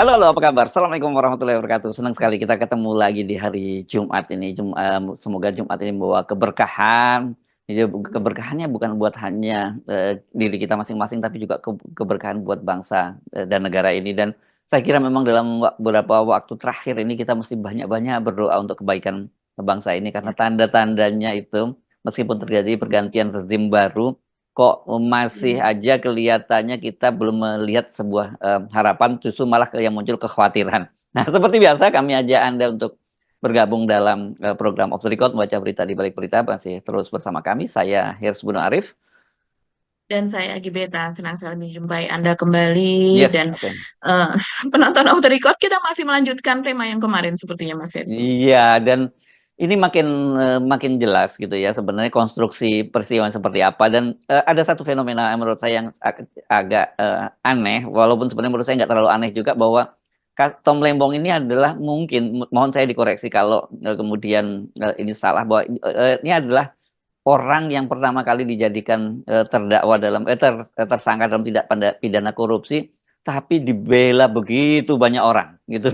Halo, halo, apa kabar? Assalamualaikum warahmatullahi wabarakatuh. Senang sekali kita ketemu lagi di hari Jumat ini. Semoga Jumat ini membawa keberkahan. Jadi keberkahannya bukan buat hanya diri kita masing-masing, tapi juga keberkahan buat bangsa dan negara ini. Dan saya kira memang dalam beberapa waktu terakhir ini kita mesti banyak-banyak berdoa untuk kebaikan bangsa ini, karena tanda-tandanya itu, meskipun terjadi pergantian rezim baru, kok masih Hmm. aja kelihatannya kita belum melihat sebuah harapan, justru malah yang muncul kekhawatiran. Nah, seperti biasa kami ajak Anda untuk bergabung dalam program Off the Record, membaca berita di balik berita. Masih terus bersama kami, saya Hirs Buno Arif. Dan saya Agi Beta, senang sekali menjumpai Anda kembali. Yes, Dan oke. eh, penonton Off the Record, kita masih melanjutkan tema yang kemarin sepertinya Mas Yerso. Iya, dan ini makin jelas gitu ya sebenarnya konstruksi peristiwa seperti apa. Dan ada satu fenomena yang menurut saya yang agak aneh, walaupun sebenarnya menurut saya nggak terlalu aneh juga, bahwa Tom Lembong ini adalah mungkin, mohon saya dikoreksi kalau kemudian ini salah, bahwa ini adalah orang yang pertama kali dijadikan terdakwa dalam tersangka dalam tidak pidana korupsi, tapi dibela begitu banyak orang gitu.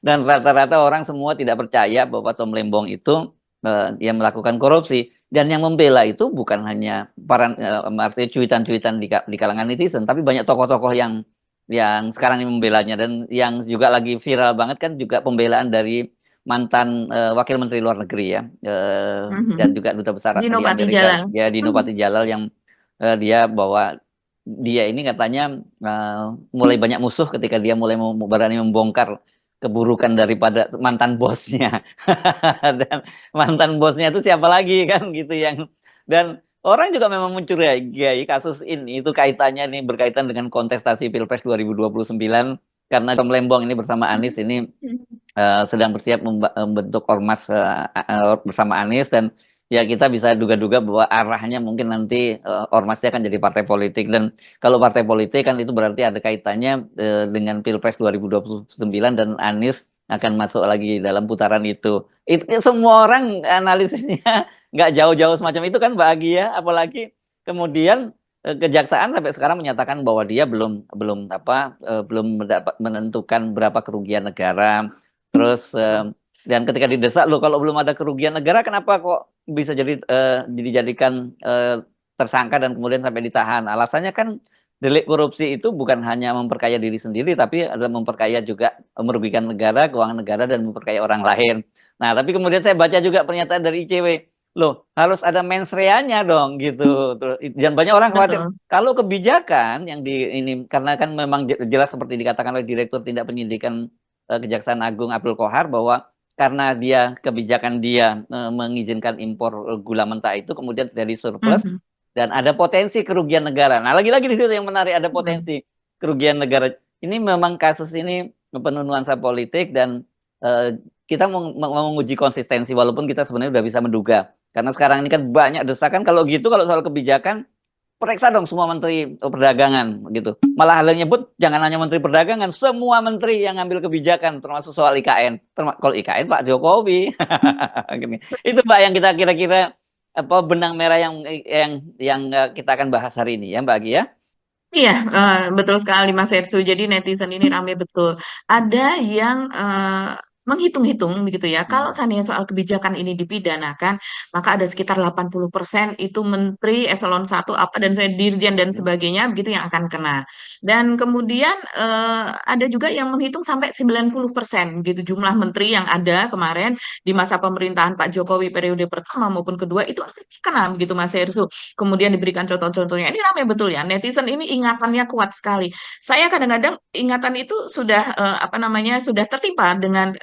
Dan rata-rata orang semua tidak percaya bahwa Tom Lembong itu yang melakukan korupsi, dan yang membela itu bukan hanya para artinya cuitan-cuitan di kalangan netizen, tapi banyak tokoh-tokoh yang sekarang ini membelanya. Dan yang juga lagi viral banget kan juga pembelaan dari mantan wakil menteri luar negeri ya, dan Mhm. juga duta besar Dino di Amerika Patijalal. ya, Dino Mhm. Patijalal, yang dia bahwa dia ini katanya mulai banyak musuh ketika dia mulai berani membongkar keburukan daripada mantan bosnya. Dan mantan bosnya itu siapa lagi kan gitu, dan orang juga memang mencurigai kasus ini itu kaitannya nih, berkaitan dengan kontestasi Pilpres 2029, karena Tom Lembong ini bersama Anies ini sedang bersiap membentuk ormas bersama Anies. Dan ya kita bisa duga-duga bahwa arahnya mungkin nanti ormasnya akan jadi partai politik. Dan kalau partai politik kan itu berarti ada kaitannya dengan Pilpres 2029, dan Anies akan masuk lagi dalam putaran itu. Itu semua orang analisisnya nggak jauh-jauh semacam itu kan, Mbak Agi ya. Apalagi kemudian kejaksaan sampai sekarang menyatakan bahwa dia belum belum apa belum menentukan berapa kerugian negara. Terus dan ketika didesak, loh kalau belum ada kerugian negara kenapa kok bisa dijadikan tersangka dan kemudian sampai ditahan? Alasannya kan delik korupsi itu bukan hanya memperkaya diri sendiri, tapi adalah memperkaya juga, merugikan negara, keuangan negara, dan memperkaya orang lain. Nah, tapi kemudian saya baca juga pernyataan dari ICW, loh harus ada mens rea-nya dong gitu. Dan banyak orang khawatir Betul. kalau kebijakan yang di ini, karena kan memang jelas seperti dikatakan oleh Direktur Tindak Penyidikan Kejaksaan Agung Abdul Kohar, bahwa karena kebijakan dia mengizinkan impor gula mentah itu kemudian terjadi surplus Mhm. dan ada potensi kerugian negara. Nah, lagi-lagi di situ yang menarik, ada Mhm. potensi kerugian negara. Ini memang kasus ini penuh nuansa politik, dan eh, kita mau menguji konsistensi walaupun kita sebenarnya sudah bisa menduga. Karena sekarang ini kan banyak desakan, kalau gitu, kalau soal kebijakan periksa dong semua menteri perdagangan gitu. Malah hal yang nyebut jangan hanya menteri perdagangan, semua menteri yang ngambil kebijakan termasuk soal IKN. Kalau IKN Pak Jokowi. Gini. Itu Mbak yang kita kira-kira apa benang merah yang kita akan bahas hari ini ya Mbak Agi ya. Iya, betul sekali Mas Ersu. Jadi netizen ini rame betul. Ada yang menghitung-hitung begitu ya. Kalau Hmm. seandainya soal kebijakan ini dipidanakan, maka ada sekitar 80% itu menteri eselon 1 apa dan saya dirjen dan sebagainya begitu yang akan kena. Dan kemudian ada juga yang menghitung sampai 90% gitu jumlah menteri yang ada kemarin di masa pemerintahan Pak Jokowi periode pertama maupun kedua itu akan kena begitu Mas Ersu. Kemudian diberikan contoh-contohnya. Ini ramai betul ya. Netizen ini ingatannya kuat sekali. Saya kadang-kadang ingatan itu sudah apa namanya sudah tertimpa dengan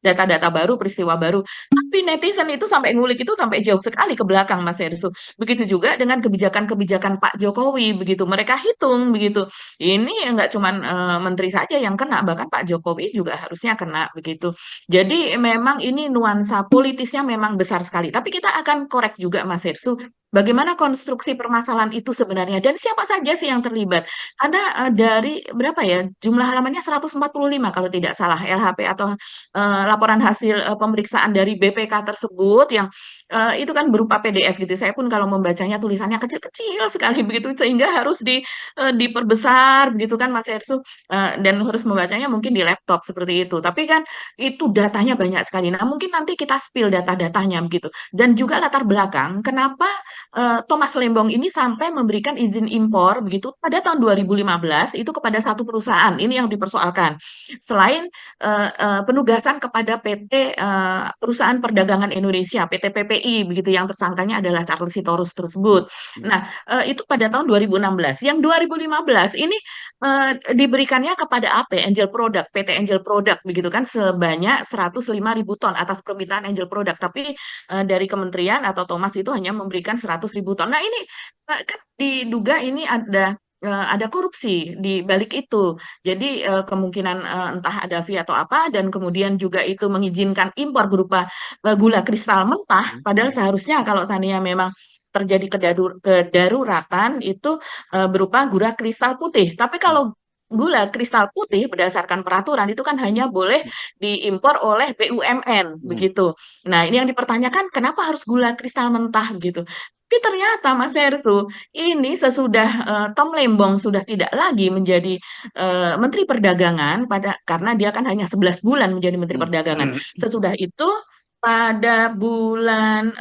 data-data baru, peristiwa baru. Tapi netizen itu sampai ngulik itu sampai jauh sekali ke belakang, Mas Hersu. Begitu juga dengan kebijakan-kebijakan Pak Jokowi, begitu mereka hitung, begitu. Ini nggak cuma menteri saja yang kena, bahkan Pak Jokowi juga harusnya kena, begitu. Jadi memang ini nuansa politisnya memang besar sekali. Tapi kita akan korek juga, Mas Hersu. Bagaimana konstruksi permasalahan itu sebenarnya dan siapa saja sih yang terlibat? Ada dari berapa ya jumlah halamannya 145 kalau tidak salah LHP atau laporan hasil pemeriksaan dari BPK tersebut yang itu kan berupa PDF gitu. Saya pun kalau membacanya tulisannya kecil-kecil sekali begitu sehingga harus diperbesar begitu kan Mas Ersu. Dan harus membacanya mungkin di laptop seperti itu. Tapi kan itu datanya banyak sekali. Nah, mungkin nanti kita spill data-datanya begitu. Dan juga latar belakang kenapa Thomas Lembong ini sampai memberikan izin impor begitu pada tahun 2015 itu kepada satu perusahaan. Ini yang dipersoalkan. Selain penugasan kepada PT Perusahaan Perdagangan Indonesia PT PPI begitu yang tersangkanya adalah Charles Sitorus tersebut. Nah, itu pada tahun 2016. Yang 2015 ini diberikannya kepada AP Angel Product, PT Angel Product begitu kan sebanyak 105.000 ton atas permintaan Angel Product. Tapi dari kementerian atau Thomas itu hanya memberikan 100.000 ton. Nah, ini kan diduga ini ada korupsi di balik itu. Jadi kemungkinan entah ada fee atau apa dan kemudian juga itu mengizinkan impor berupa gula kristal mentah padahal seharusnya kalau seandainya memang terjadi kedaruratan itu berupa gula kristal putih. Tapi kalau gula kristal putih berdasarkan peraturan itu kan hanya boleh diimpor oleh BUMN begitu. Nah, ini yang dipertanyakan kenapa harus gula kristal mentah gitu. Tapi ternyata Mas Hersu, ini sesudah Tom Lembong sudah tidak lagi menjadi Menteri Perdagangan karena dia kan hanya 11 bulan menjadi Menteri Perdagangan. Sesudah itu pada bulan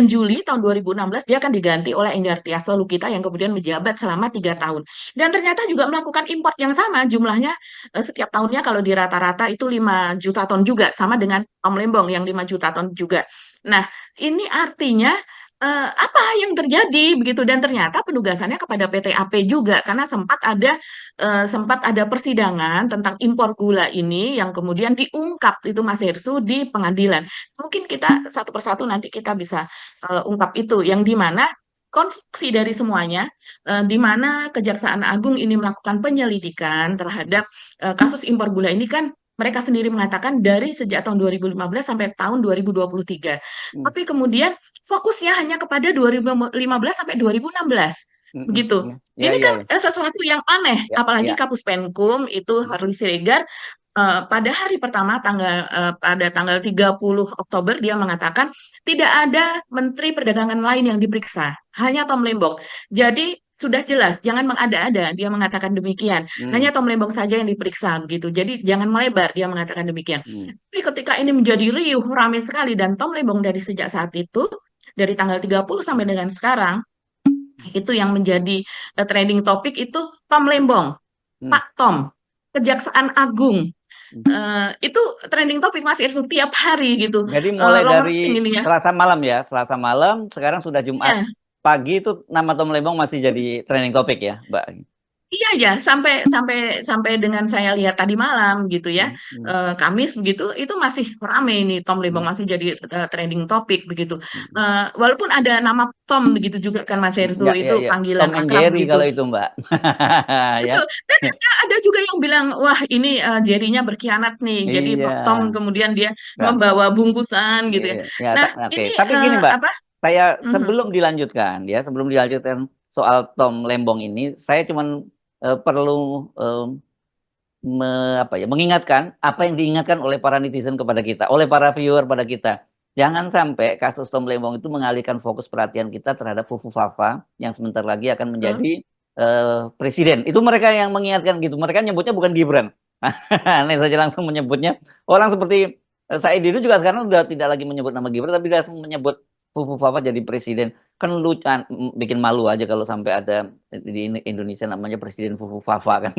Juli tahun 2016 dia akan diganti oleh Enggar Tias Lukita yang kemudian menjabat selama 3 tahun. Dan ternyata juga melakukan import yang sama jumlahnya setiap tahunnya kalau di rata-rata itu 5 juta ton juga sama dengan Tom Lembong yang 5 juta ton juga. Nah, ini artinya apa yang terjadi begitu dan ternyata penugasannya kepada PT AP juga karena sempat ada persidangan tentang impor gula ini yang kemudian diungkap itu Mas Hersu di pengadilan. Mungkin kita satu persatu nanti kita bisa ungkap itu yang di mana konstruksi dari semuanya di mana Kejaksaan Agung ini melakukan penyelidikan terhadap kasus impor gula ini kan mereka sendiri mengatakan dari sejak tahun 2015 sampai tahun 2023. Tapi kemudian fokusnya hanya kepada 2015 sampai 2016. Begitu. Ya, Ini ya, kan ya, sesuatu yang aneh, ya, apalagi ya. Kapus Penkum itu Harley Siregar pada hari pertama pada tanggal 30 Oktober dia mengatakan tidak ada Menteri Perdagangan lain yang diperiksa, hanya Tom Lembong. Jadi sudah jelas, jangan mengada-ada, dia mengatakan demikian. Hanya Tom Lembong saja yang diperiksa begitu. Jadi jangan melebar, dia mengatakan demikian. Tapi ketika ini menjadi riuh, ramai sekali dan Tom Lembong dari sejak saat itu, dari tanggal 30 sampai dengan sekarang, itu yang menjadi trending topik itu Tom Lembong, Pak Tom, Kejaksaan Agung. Itu trending topik Mas Irsu tiap hari gitu. Jadi mulai Long dari lasting ini ya. Selasa malam ya, Selasa malam, sekarang sudah Jumat Iya. pagi itu nama Tom Lembong masih jadi trending topik ya, Mbak. Iya ya, sampai sampai sampai dengan saya lihat tadi malam gitu ya, Kamis begitu, itu masih ramai ini Tom Lembong masih jadi trending topik begitu. Walaupun ada nama Tom begitu juga kan Mas Hersu Ya, itu ya, ya. panggilan Tom and akrab Jerry begitu. kalau itu, Mbak. Ya. Betul. Dan ada juga yang bilang, wah ini Jerry-nya berkhianat nih, jadi Iya. Tom kemudian dia Nah, membawa bungkusan gitu ya. iya. Ya, Nah oke. ini Tapi gini, Mbak, apa? saya Mhm. sebelum dilanjutkan soal Tom Lembong ini, saya cuman perlu eh, mengingatkan apa yang diingatkan oleh para netizen kepada kita, oleh para viewer pada kita. Jangan sampai kasus Tom Lembong itu mengalihkan fokus perhatian kita terhadap Fufu Fafa yang sebentar lagi akan Betul. menjadi presiden. Itu mereka yang mengingatkan gitu. Mereka nyebutnya bukan Gibran. Ini saja langsung menyebutnya. Orang seperti Said Didu juga sekarang sudah tidak lagi menyebut nama Gibran, tapi langsung menyebut Fufu Fafa jadi presiden. Kan lucu, bikin malu aja kalau sampai ada di Indonesia namanya Presiden Fufu Fafa kan.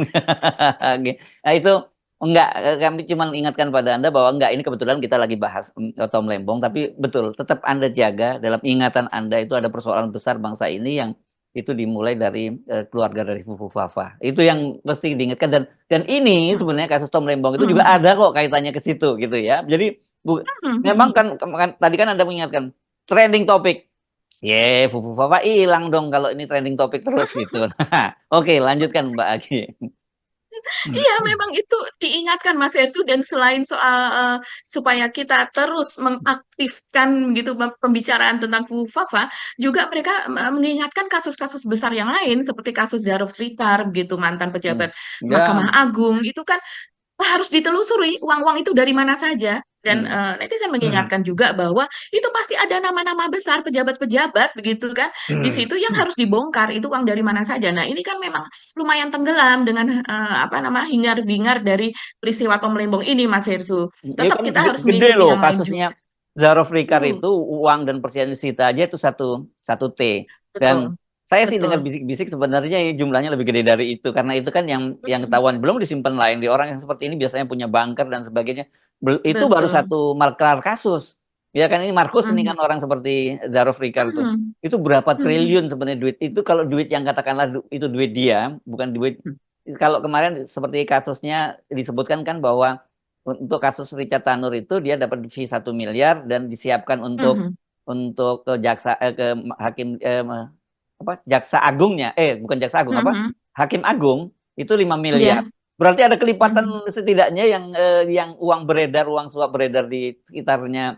Nah itu enggak, kami cuma ingatkan pada Anda bahwa enggak, ini kebetulan kita lagi bahas Tom Lembong, tapi betul, tetap Anda jaga dalam ingatan Anda itu ada persoalan besar bangsa ini yang itu dimulai dari keluarga dari Fufu Fafa. Itu yang mesti diingatkan dan ini sebenarnya kasus Tom Lembong itu juga Mhm. ada kok kaitannya ke situ gitu ya. Jadi memang Mhm. kan tadi kan Anda mengingatkan trending topik. Fufu Fafa hilang dong kalau ini trending topik terus gitu. Oke, lanjutkan Mbak Agi. Iya, memang itu diingatkan Mas Hersu dan selain soal supaya kita terus mengaktifkan gitu pembicaraan tentang FUFAFA, juga mereka mengingatkan kasus-kasus besar yang lain seperti kasus Zaruf Srikar gitu mantan Hmm. pejabat Ya, Mahkamah Agung itu kan harus ditelusuri uang-uang itu dari mana saja. Dan Hmm. netizen mengingatkan juga bahwa itu pasti ada nama-nama besar pejabat-pejabat begitu kan di situ yang harus dibongkar itu uang dari mana saja. Nah ini kan memang lumayan tenggelam dengan apa nama hingar-bingar dari peristiwa Tom Lembong ini Mas Hersu. Ini Tetap kan kita harus gede mengikuti loh yang lain juga. kasusnya. Zaro Frikar Hmm, itu uang dan persetujuan disita aja itu satu T. Dan betul, saya sih dengar betul, bisik-bisik sebenarnya jumlahnya lebih gede dari itu karena itu kan yang hmm, ketahuan belum disimpan lain di orang yang seperti ini biasanya punya bunker dan sebagainya. Itu baru betul. satu kelar kasus. Ya kan ini Markus ini Mhm, kan orang seperti Zaro Frikar tuh. mhm, Itu berapa mhm, triliun sebenarnya duit itu kalau duit yang katakanlah itu duit dia bukan duit kalau kemarin seperti kasusnya disebutkan kan bahwa untuk kasus Richard Tanur itu dia dapat fee 1 miliar dan disiapkan mhm, untuk ke jaksa ke hakim apa jaksa agungnya bukan jaksa agung apa mhm. hakim agung itu 5 miliar. Iya, Berarti ada kelipatan mhm, setidaknya yang uang beredar uang suap beredar di sekitarnya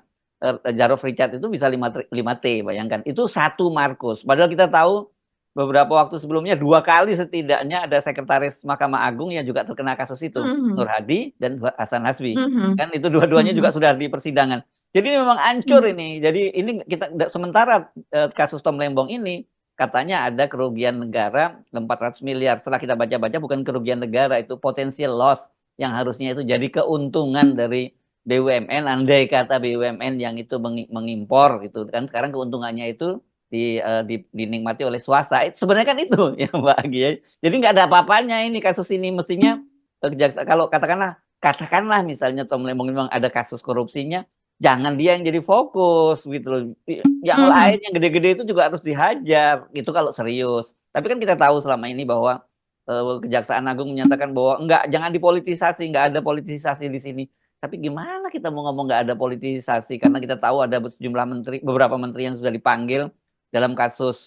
Jarod Richard itu bisa 5 T bayangkan itu satu Markus padahal kita tahu beberapa waktu sebelumnya 2 kali setidaknya ada sekretaris Mahkamah Agung yang juga terkena kasus itu mhm, Nur Hadi dan Hasan Hasbi mhm, kan itu dua-duanya juga mhm, sudah di persidangan jadi memang hancur mhm, ini jadi ini kita sementara kasus Tom Lembong ini katanya ada kerugian negara 400 miliar setelah kita baca-baca bukan kerugian negara itu potensial loss yang harusnya itu jadi keuntungan dari BUMN andai kata BUMN yang itu mengimpor gitu kan sekarang keuntungannya itu dinikmati oleh swasta. Sebenarnya kan itu ya Mbak Agi ya. Jadi nggak ada apa-apanya ini kasus ini mestinya kalau katakanlah misalnya Tom Lembong memang ada kasus korupsinya, jangan dia yang jadi fokus gitu loh. Yang lain mhm. yang gede-gede itu juga harus dihajar. Itu kalau serius. Tapi kan kita tahu selama ini bahwa Kejaksaan Agung menyatakan bahwa enggak jangan dipolitisasi, enggak ada politisasi di sini. Tapi gimana kita mau ngomong nggak ada politisasi karena kita tahu ada sejumlah menteri, beberapa menteri yang sudah dipanggil dalam kasus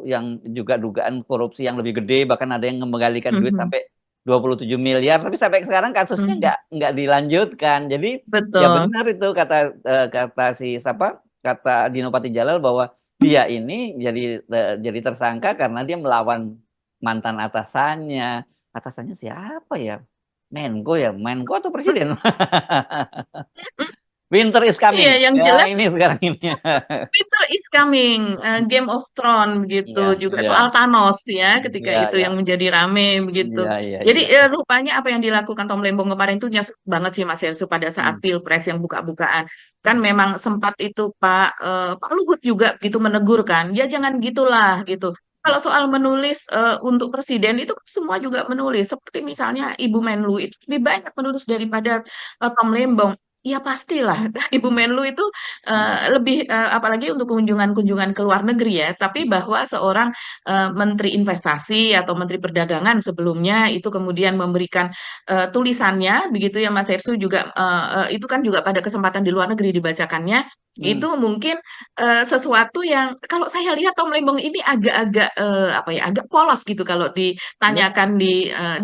yang juga dugaan korupsi yang lebih gede bahkan ada yang mengembalikan duit Mhm, sampai 27 miliar tapi sampai sekarang kasusnya mhm. nggak dilanjutkan jadi ya Betul. benar itu kata si siapa kata Dino Patijalal bahwa dia ini jadi tersangka karena dia melawan mantan atasannya siapa ya Menko atau presiden Winter is Iya, coming yang ya jelas ini sekarang ini Winter is coming, Game of Thrones iya begitu juga iya soal Thanos ya ketika iya itu iya yang menjadi rame begitu. iya iya Jadi iya rupanya apa yang dilakukan Tom Lembong kemarin itu nyesek banget sih Mas Helsu pada saat Hmm. Pilpres yang buka-bukaan. Kan memang sempat itu Pak Luhut juga gitu menegur kan, ya jangan gitulah gitu. Kalau soal menulis untuk presiden itu kan semua juga menulis. Seperti misalnya Ibu Menlu itu lebih banyak menulis daripada Tom Lembong. Ya pastilah, Ibu Menlu itu lebih apalagi untuk kunjungan-kunjungan ke luar negeri ya, tapi bahwa seorang menteri investasi atau menteri perdagangan sebelumnya itu kemudian memberikan tulisannya begitu ya Mas Hersu juga itu kan juga pada kesempatan di luar negeri dibacakannya Hmm. itu mungkin sesuatu yang kalau saya lihat Tom Lembong ini agak-agak apa ya agak polos gitu kalau Ya, ditanyakan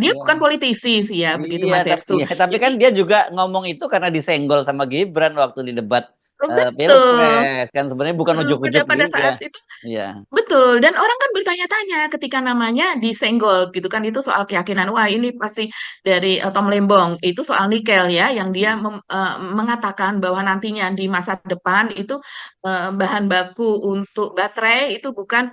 dia bukan ya. politisi sih ya begitu Iya, Mas tapi Hersu. ya, tapi kan Jadi dia juga ngomong itu karena disenggol sama Gibran waktu di debat betul. Pilpres kan sebenarnya bukan Pada ujuk-ujuk pada dia. saat itu Iya. betul, dan orang kan bertanya-tanya ketika namanya disenggol gitu kan itu soal keyakinan wah ini pasti dari Tom Lembong itu soal nikel ya yang dia mengatakan bahwa nantinya di masa depan itu bahan baku untuk baterai itu bukan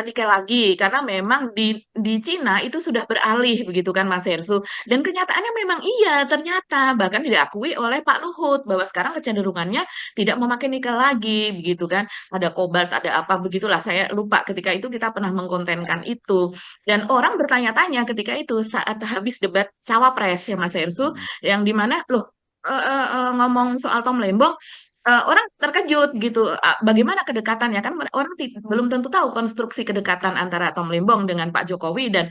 nikel lagi karena memang di Cina itu sudah beralih begitu kan Mas Hersu dan kenyataannya memang iya ternyata bahkan diakui oleh Pak Luhut bahwa sekarang kecenderungannya tidak memakai nikel lagi begitu kan ada kobalt, ada apa begitulah. Saya lupa ketika itu kita pernah mengkontenkan itu. Dan orang bertanya-tanya ketika itu saat habis debat cawapres ya Mas Hersu, yang dimana loh ngomong soal Tom Lembong, orang terkejut gitu. Bagaimana kedekatannya kan orang belum tentu tahu konstruksi kedekatan antara Tom Lembong dengan Pak Jokowi dan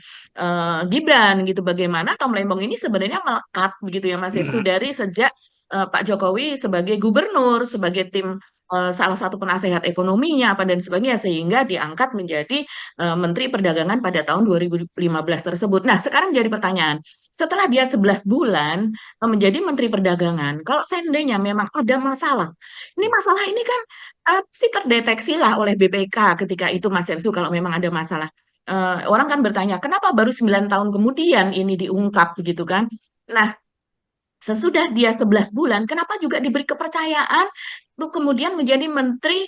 Gibran gitu. Bagaimana Tom Lembong ini sebenarnya melekat begitu ya Mas Hersu dari sejak Pak Jokowi sebagai gubernur, sebagai tim salah satu penasehat ekonominya apa dan sebagainya sehingga diangkat menjadi Menteri Perdagangan pada tahun 2015 tersebut. Nah, sekarang jadi pertanyaan, setelah dia 11 bulan menjadi Menteri Perdagangan, kalau seandainya memang ada masalah, ini masalah ini kan pasti terdeteksi lah oleh BPK ketika itu Mas Ersu kalau memang ada masalah. Orang kan bertanya, kenapa baru 9 tahun kemudian ini diungkap begitu kan? Nah, sesudah dia 11 bulan, kenapa juga diberi kepercayaan untuk kemudian menjadi menteri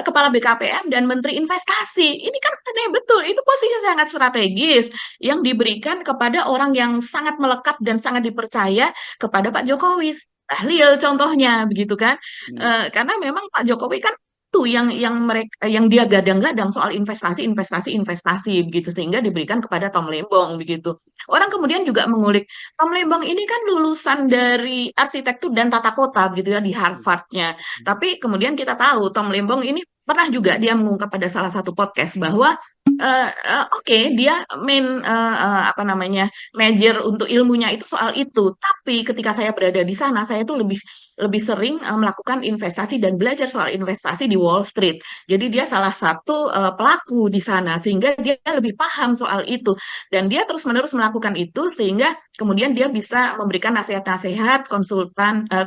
kepala BKPM dan menteri investasi? Ini kan aneh betul, itu posisi sangat strategis yang diberikan kepada orang yang sangat melekat dan sangat dipercaya kepada Pak Jokowi. Bahlil contohnya begitu kan. Hmm. Karena memang Pak Jokowi kan itu yang mereka yang dia gadang-gadang soal investasi begitu sehingga diberikan kepada Tom Lembong begitu. Orang kemudian juga mengulik Tom Lembong ini kan lulusan dari arsitektur dan tata kota begitu ya di Harvardnya. Tapi kemudian kita tahu Tom Lembong ini pernah juga dia mengungkap pada salah satu podcast bahwa oke, dia main apa namanya major untuk ilmunya itu soal itu. Tapi ketika saya berada di sana, saya tuh lebih lebih sering melakukan investasi dan belajar soal investasi di Wall Street. Jadi dia salah satu pelaku di sana, sehingga dia lebih paham soal itu. Dan dia terus-menerus melakukan itu, sehingga kemudian dia bisa memberikan nasihat-nasihat,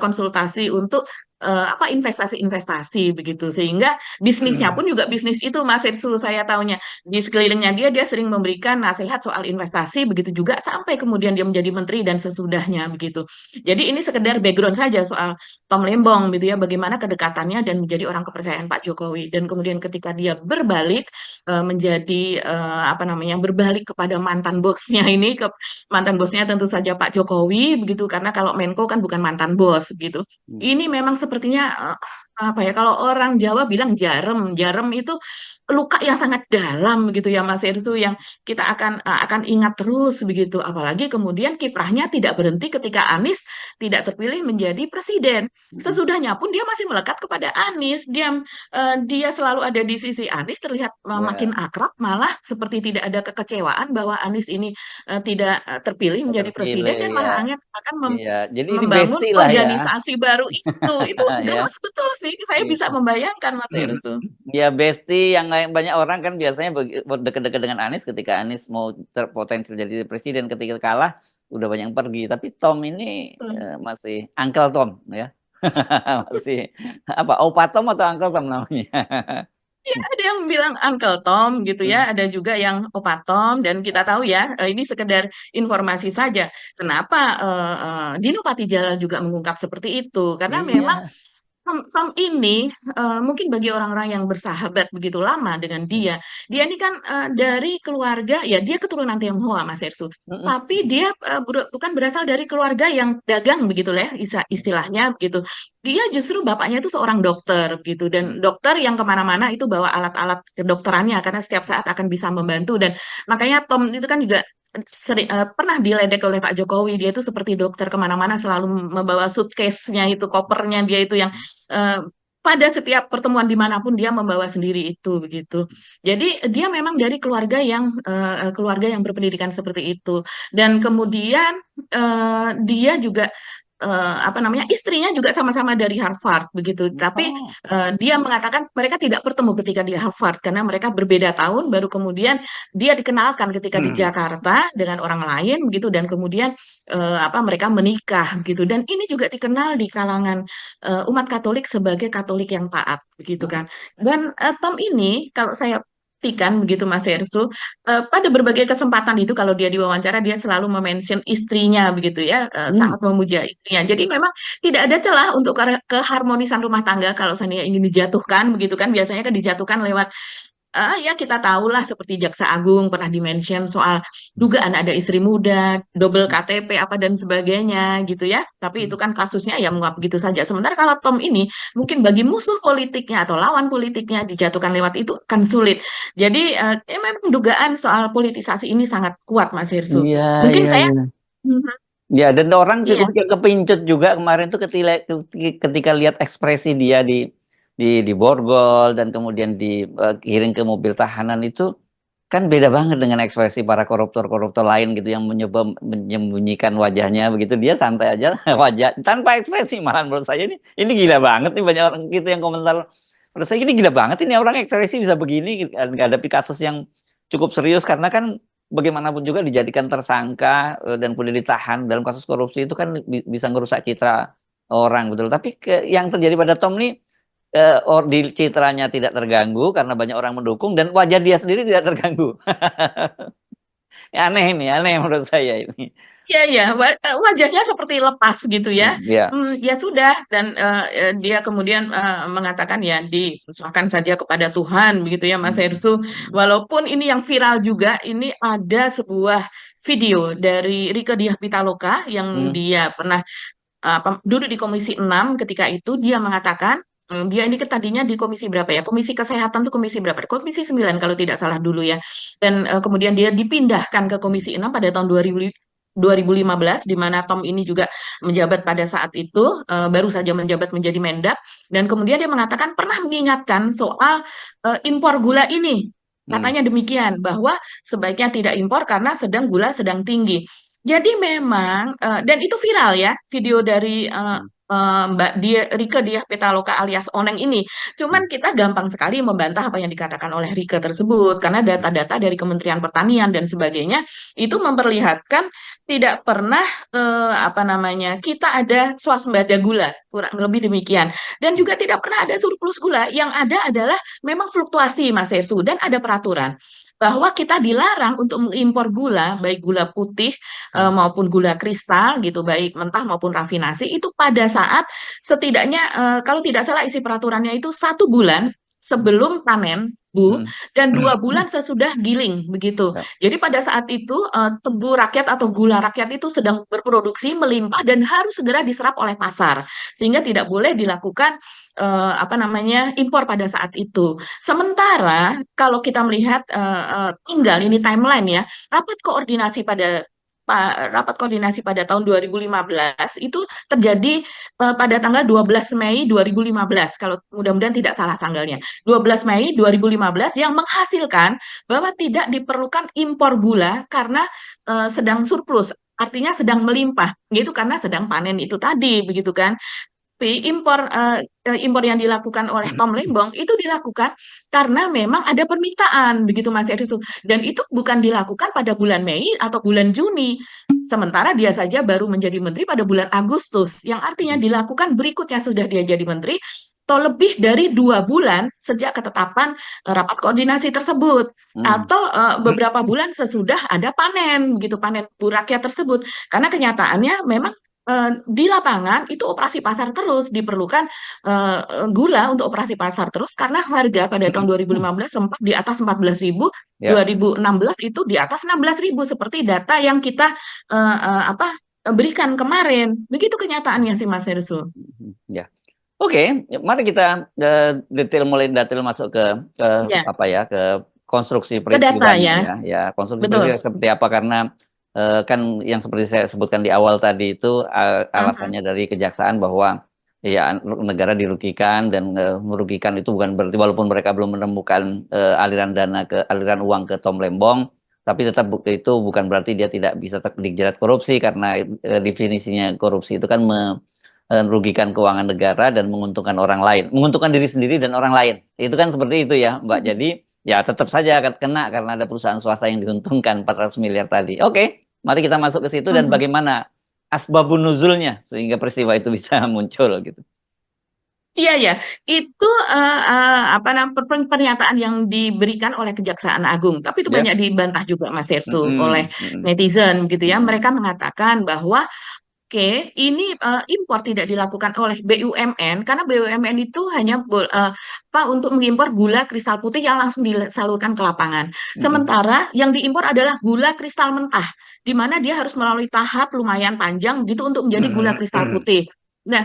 konsultasi untuk apa investasi-investasi begitu. Sehingga bisnisnya pun juga bisnis itu masih disuruh saya tahunya di sekelilingnya dia sering memberikan nasihat soal investasi begitu juga sampai kemudian dia menjadi menteri dan sesudahnya begitu. Jadi ini sekedar background saja soal Tom Lembong gitu ya bagaimana kedekatannya dan menjadi orang kepercayaan Pak Jokowi dan kemudian ketika dia berbalik menjadi apa namanya berbalik kepada mantan bosnya ini ke mantan bosnya tentu saja Pak Jokowi begitu karena kalau Menko kan bukan mantan bos gitu. Hmm. Ini memang sepertinya apa ya kalau orang Jawa bilang jarem, jarem itu luka yang sangat dalam gitu ya Mas Irsu yang kita akan ingat terus begitu apalagi kemudian kiprahnya tidak berhenti ketika Anies tidak terpilih menjadi presiden Hmm. sesudahnya pun dia masih melekat kepada Anies dia selalu ada di sisi Anies terlihat makin Ya, akrab malah seperti tidak ada kekecewaan bahwa Anies ini tidak terpilih menjadi terpilih presiden dan ya. malah akan Iya, jadi ini membangun bestie lah ya. organisasi baru itu Ya. gemes betul sih saya bisa membayangkan Mas Irsu. Ya bestie yang lain banyak orang kan biasanya deket-deket dengan Anies ketika Anies mau terpotensi jadi presiden ketika kalah udah banyak yang pergi. Tapi Tom ini masih Uncle Tom ya. Masih apa Opa Tom atau Uncle Tom namanya. Ya, ada yang bilang Uncle Tom gitu ya, ada juga yang Opa Tom dan kita tahu ya, ini sekedar informasi saja. Kenapa Dino Patijalal juga mengungkap seperti itu? Karena memang Iya. Tom ini mungkin bagi orang-orang yang bersahabat begitu lama dengan dia ini kan dari keluarga ya dia keturunan Tionghoa Mas Ersu, tapi dia bukan berasal dari keluarga yang dagang begitu lah ya, istilahnya begitu. Dia justru bapaknya itu seorang dokter gitu dan dokter yang kemana-mana itu bawa alat-alat kedokterannya karena setiap saat akan bisa membantu dan makanya Tom itu kan juga pernah diledek oleh Pak Jokowi. Dia itu seperti dokter kemana-mana selalu membawa suitcase-nya itu, kopernya dia itu yang eh, pada setiap pertemuan dimanapun dia membawa sendiri itu begitu. Jadi dia memang dari keluarga yang berpendidikan seperti itu. Dan kemudian dia juga apa namanya istrinya juga sama-sama dari Harvard begitu. Tapi Oh. dia mengatakan mereka tidak bertemu ketika di Harvard karena mereka berbeda tahun. Baru kemudian dia dikenalkan ketika di Jakarta dengan orang lain begitu dan kemudian apa mereka menikah gitu. Dan ini juga dikenal di kalangan umat Katolik sebagai Katolik yang taat begitu kan. Dan Tom ini kalau saya perhatikan begitu Mas Ersu, pada berbagai kesempatan itu kalau dia diwawancara dia selalu memention istrinya begitu ya, sangat memuja istrinya. Jadi memang tidak ada celah untuk keharmonisan rumah tangga kalau seandainya ingin dijatuhkan begitu kan biasanya kan dijatuhkan lewat ya kita tahulah seperti Jaksa Agung pernah dimention soal dugaan ada istri muda, double KTP apa dan sebagainya gitu ya. Tapi itu kan kasusnya ya menguap begitu saja. Sementara kalau Tom ini mungkin bagi musuh politiknya atau lawan politiknya dijatuhkan lewat itu kan sulit. Jadi ya memang dugaan soal politisasi ini sangat kuat Mas Hirsu. Iya, Mungkin iya, saya iya. Mhm. Ya, dan orang Iya. juga kepincut juga kemarin tuh ketika lihat ekspresi dia di borgol dan kemudian dikirim ke mobil tahanan itu kan beda banget dengan ekspresi para koruptor-koruptor lain gitu yang mencoba menyembunyikan wajahnya begitu dia santai aja wajah tanpa ekspresi malah menurut saya ini gila banget nih banyak orang gitu yang komentar menurut saya ini gila banget ini orang ekspresi bisa begini gitu, menghadapi kasus yang cukup serius karena kan bagaimanapun juga dijadikan tersangka dan kemudian ditahan dalam kasus korupsi itu kan bisa ngerusak citra orang betul. Tapi yang terjadi pada Tom nih di citranya tidak terganggu karena banyak orang mendukung dan wajah dia sendiri tidak terganggu. Ya, aneh ini, aneh menurut saya ini. Iya, ya, wajahnya seperti lepas gitu ya. Ya. Ya sudah, dan dia kemudian mengatakan ya diserahkan saja kepada Tuhan begitu ya Mas Hmm. Hersu. Walaupun ini yang viral juga, ini ada sebuah video dari Rieke Diah Pitaloka yang Hmm. dia pernah duduk di Komisi 6 ketika itu dia mengatakan dia ini tadinya di komisi berapa ya? Komisi Kesehatan tuh komisi berapa? Komisi 9 kalau tidak salah dulu ya. Dan kemudian dia dipindahkan ke Komisi 6 pada tahun 2015 di mana Tom ini juga menjabat pada saat itu baru saja menjabat menjadi Mendak dan kemudian dia mengatakan pernah mengingatkan soal impor gula ini. Hmm. Katanya demikian bahwa sebaiknya tidak impor karena gula sedang tinggi. Jadi memang dan itu viral ya video dari Hmm. Mbak Rieke Diah Pitaloka alias Oneng ini. Hmm. Cuman kita gampang sekali membantah apa yang dikatakan oleh Rieke tersebut karena data-data dari Kementerian Pertanian dan sebagainya itu memperlihatkan tidak pernah apa namanya kita ada swasembada gula kurang lebih demikian dan juga tidak pernah ada surplus gula. Yang ada adalah memang fluktuasi Mas Hesu dan ada peraturan bahwa kita dilarang untuk mengimpor gula, baik gula putih Hmm. maupun gula kristal gitu, baik mentah maupun rafinasi itu pada saat setidaknya kalau tidak salah isi peraturannya itu 1 bulan sebelum panen Bu Hmm. dan Hmm. 2 bulan sesudah giling begitu. Ya. Jadi pada saat itu tebu rakyat atau gula rakyat itu sedang berproduksi melimpah dan harus segera diserap oleh pasar sehingga tidak boleh dilakukan apa namanya impor pada saat itu. Sementara kalau kita melihat tinggal ini timeline ya, rapat koordinasi pada rapat koordinasi pada tahun 2015 itu terjadi pada tanggal 12 Mei 2015 kalau mudah-mudahan tidak salah tanggalnya. 12 Mei 2015 yang menghasilkan bahwa tidak diperlukan impor gula karena sedang surplus, artinya sedang melimpah, yaitu karena sedang panen itu tadi begitu kan. Tapi impor yang dilakukan oleh Tom Lembong itu dilakukan karena memang ada permintaan begitu Mas Eri itu dan itu bukan dilakukan pada bulan Mei atau bulan Juni sementara dia saja baru menjadi menteri pada bulan Agustus yang artinya dilakukan berikutnya sudah dia jadi menteri atau lebih dari 2 bulan sejak ketetapan rapat koordinasi tersebut Hmm. atau beberapa bulan sesudah ada panen begitu panen bu rakyat tersebut karena kenyataannya memang di lapangan itu operasi pasar terus diperlukan gula untuk operasi pasar terus karena harga pada tahun 2015 sempat di atas 14.000, Ya. 2016 itu di atas 16.000 seperti data yang kita apa berikan kemarin. Begitu kenyataannya sih Mas Hersu. Ya. Oke, mari kita detail masuk ke Ya, apa ya, ke konstruksi ke data peristiwanya ya. ya. Ya, konstruksi peristiwa Betul. seperti apa karena kan yang seperti saya sebutkan di awal tadi itu Mhm. alasannya dari kejaksaan bahwa ya negara dirugikan dan merugikan itu bukan berarti walaupun mereka belum menemukan aliran uang ke Tom Lembong, tapi tetap itu bukan berarti dia tidak bisa dijerat korupsi karena definisinya korupsi itu kan merugikan keuangan negara dan menguntungkan orang lain, menguntungkan diri sendiri dan orang lain. Itu kan seperti itu ya, Mbak. Jadi ya tetap saja akan kena karena ada perusahaan swasta yang diuntungkan 400 miliar tadi. Oke, mari kita masuk ke situ dan Mhm. bagaimana asbabun nuzulnya sehingga peristiwa itu bisa muncul gitu. Iya ya, itu apa namanya pernyataan yang diberikan oleh Kejaksaan Agung, tapi itu Ya. banyak dibantah juga Mas Hersu oleh Mm-mm, mm-mm, netizen gitu ya. mm-mm, Mereka mengatakan bahwa oke, ini impor tidak dilakukan oleh BUMN karena BUMN itu hanya apa untuk mengimpor gula kristal putih yang langsung disalurkan ke lapangan. mm-mm, Sementara yang diimpor adalah gula kristal mentah, di mana dia harus melalui tahap lumayan panjang gitu untuk menjadi gula kristal mm-mm, putih. Nah,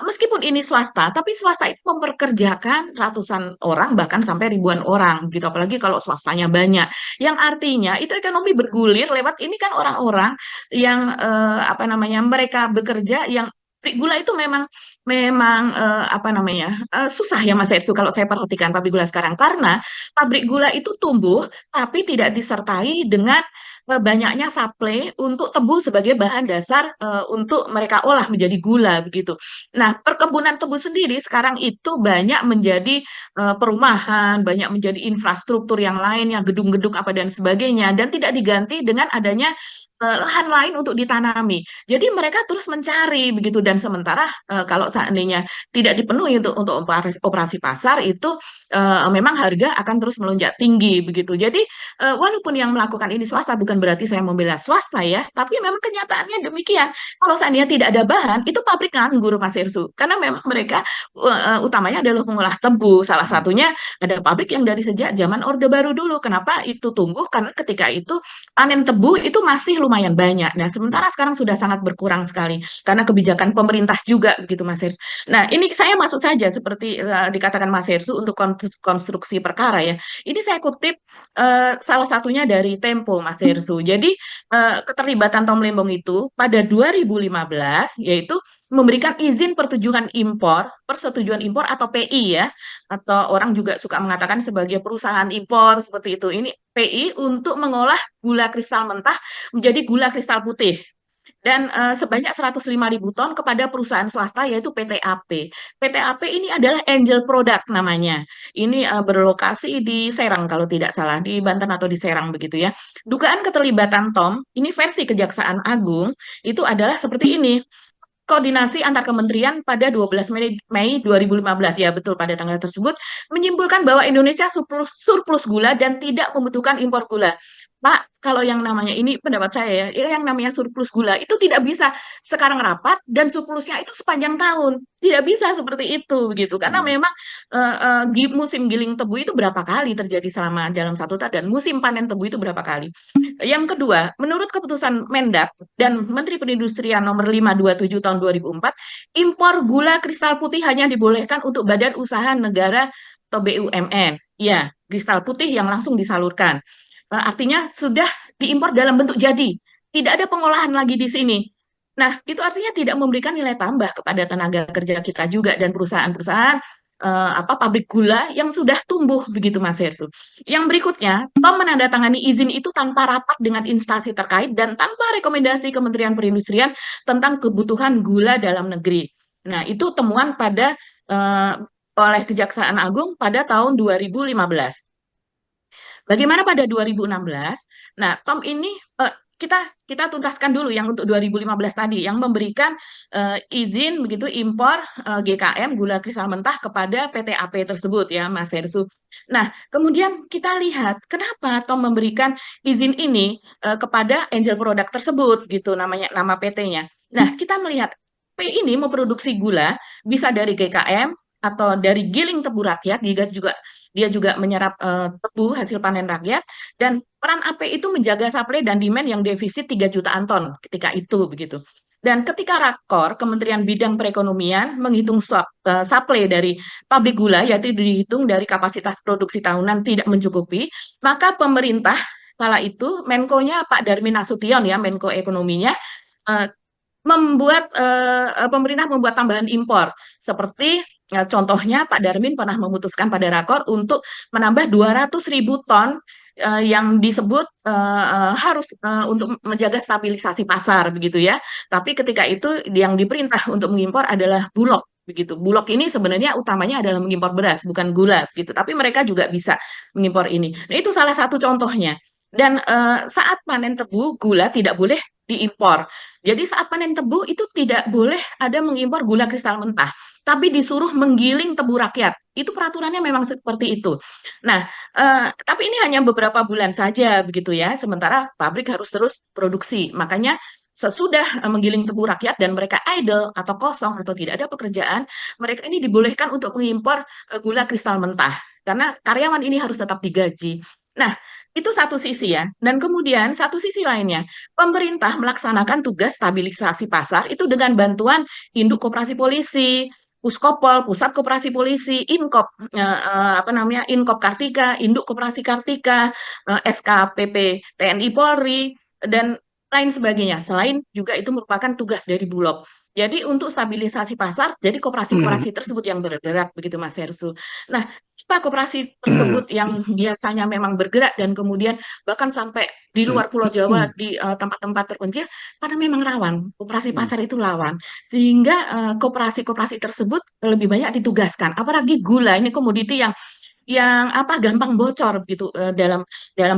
meskipun ini swasta, tapi swasta itu memperkerjakan ratusan orang bahkan sampai ribuan orang gitu. Apalagi kalau swastanya banyak, yang artinya itu ekonomi bergulir lewat ini kan orang-orang yang apa namanya mereka bekerja yang pabrik gula itu memang memang apa namanya susah ya Mas Ersu kalau saya perhatikan pabrik gula sekarang karena pabrik gula itu tumbuh tapi tidak disertai dengan banyaknya suplai untuk tebu sebagai bahan dasar untuk mereka olah menjadi gula begitu. Nah, perkebunan tebu sendiri sekarang itu banyak menjadi perumahan, banyak menjadi infrastruktur yang lain, yang gedung-gedung apa dan sebagainya, dan tidak diganti dengan adanya lahan lain untuk ditanami. Jadi mereka terus mencari begitu dan sementara kalau seandainya tidak dipenuhi untuk operasi pasar itu memang harga akan terus melonjak tinggi begitu. Jadi walaupun yang melakukan ini swasta, bukan berarti saya membela swasta ya, tapi memang kenyataannya demikian. Kalau seandainya tidak ada bahan, itu pabrik nganggur Mas Irsu. Karena memang mereka utamanya adalah pengolah tebu. Salah satunya ada pabrik yang dari sejak zaman Orde Baru dulu. Kenapa itu tumbuh? Karena ketika itu panen tebu itu masih lumayan banyak. Nah, sementara sekarang sudah sangat berkurang sekali karena kebijakan pemerintah juga begitu Mas Irsu. Nah, ini saya masuk saja seperti dikatakan Mas Irsu untuk konstruksi perkara ya. Ini saya kutip salah satunya dari Tempo Mas Irsu. Jadi keterlibatan Tom Lembong itu pada 2015 yaitu memberikan izin persetujuan impor atau PI ya, atau orang juga suka mengatakan sebagai perusahaan impor seperti itu. Ini PI untuk mengolah gula kristal mentah menjadi gula kristal putih dan sebanyak 105.000 ton kepada perusahaan swasta yaitu PT AP. PT AP ini adalah Angel Product namanya. Ini berlokasi di Serang kalau tidak salah, di Banten atau di Serang begitu ya. Dugaan keterlibatan Tom, ini versi Kejaksaan Agung, itu adalah seperti ini. Koordinasi antar kementerian pada 12 Mei 2015, ya betul pada tanggal tersebut, menyimpulkan bahwa Indonesia surplus gula dan tidak membutuhkan impor gula. Pak, kalau yang namanya ini pendapat saya ya, yang namanya surplus gula itu tidak bisa sekarang rapat dan surplusnya itu sepanjang tahun. Tidak bisa seperti itu begitu. Karena memang musim giling tebu itu berapa kali terjadi selama dalam satu tahun dan musim panen tebu itu berapa kali. Yang kedua, menurut keputusan Mendak dan Menteri Perindustrian nomor 527 tahun 2004, impor gula kristal putih hanya dibolehkan untuk badan usaha negara atau BUMN. Ya, kristal putih yang langsung disalurkan. Artinya sudah diimpor dalam bentuk jadi, tidak ada pengolahan lagi di sini. Nah, itu artinya tidak memberikan nilai tambah kepada tenaga kerja kita juga dan perusahaan-perusahaan pabrik gula yang sudah tumbuh begitu Mas Hersu. Yang berikutnya, Tom menandatangani izin itu tanpa rapat dengan instansi terkait dan tanpa rekomendasi Kementerian Perindustrian tentang kebutuhan gula dalam negeri. Nah, itu temuan pada oleh Kejaksaan Agung pada tahun 2015. Bagaimana pada 2016? Nah, Tom ini kita kita tuntaskan dulu yang untuk 2015 tadi yang memberikan izin begitu impor GKM gula kristal mentah kepada PT AP tersebut ya Mas Hersu. Nah, kemudian kita lihat kenapa Tom memberikan izin ini kepada Angel Product tersebut gitu namanya nama PT-nya. Nah, kita melihat P ini memproduksi gula bisa dari GKM atau dari giling tebu rakyat, dia juga menyerap tebu hasil panen rakyat dan peran AP itu menjaga supply dan demand yang defisit 3 jutaan ton ketika itu begitu. Dan ketika Rakor, Kementerian Bidang Perekonomian menghitung supply dari pabrik gula, yaitu dihitung dari kapasitas produksi tahunan tidak mencukupi, maka pemerintah kala itu Menko-nya Pak Darmin Nasution ya, Menko Ekonominya, eh, pemerintah membuat tambahan impor seperti contohnya Pak Darmin pernah memutuskan pada Rakor untuk menambah 200.000 ton yang disebut harus untuk menjaga stabilisasi pasar begitu ya. Tapi ketika itu yang diperintah untuk mengimpor adalah Bulog begitu. Bulog ini sebenarnya utamanya adalah mengimpor beras bukan gula gitu. Tapi mereka juga bisa mengimpor ini. Nah, itu salah satu contohnya. Dan saat panen tebu gula tidak boleh diimpor. Jadi saat panen tebu itu tidak boleh ada mengimpor gula kristal mentah, tapi disuruh menggiling tebu rakyat. Itu peraturannya memang seperti itu. Nah, tapi ini hanya beberapa bulan saja begitu ya. Sementara pabrik harus terus produksi. Makanya sesudah menggiling tebu rakyat dan mereka idle atau kosong atau tidak ada pekerjaan, mereka ini dibolehkan untuk mengimpor gula kristal mentah karena karyawan ini harus tetap digaji. Nah, itu satu sisi ya. Dan kemudian satu sisi lainnya, pemerintah melaksanakan tugas stabilisasi pasar itu dengan bantuan induk koperasi polisi, Puskopol, Pusat Koperasi Polisi, Inkop, Inkop Kartika, Induk Koperasi Kartika, SKPP TNI Polri, dan lain sebagainya. Selain juga itu merupakan tugas dari Bulog. Jadi untuk stabilisasi pasar, jadi koperasi-koperasi tersebut yang bergerak, begitu Mas Hersu. Nah, apa koperasi tersebut yang biasanya memang bergerak dan kemudian bahkan sampai di luar Pulau Jawa, di tempat-tempat terpencil, karena memang rawan, koperasi pasar itu rawan. Sehingga koperasi-koperasi tersebut lebih banyak ditugaskan. Apalagi gula, ini komoditi yang gampang bocor begitu dalam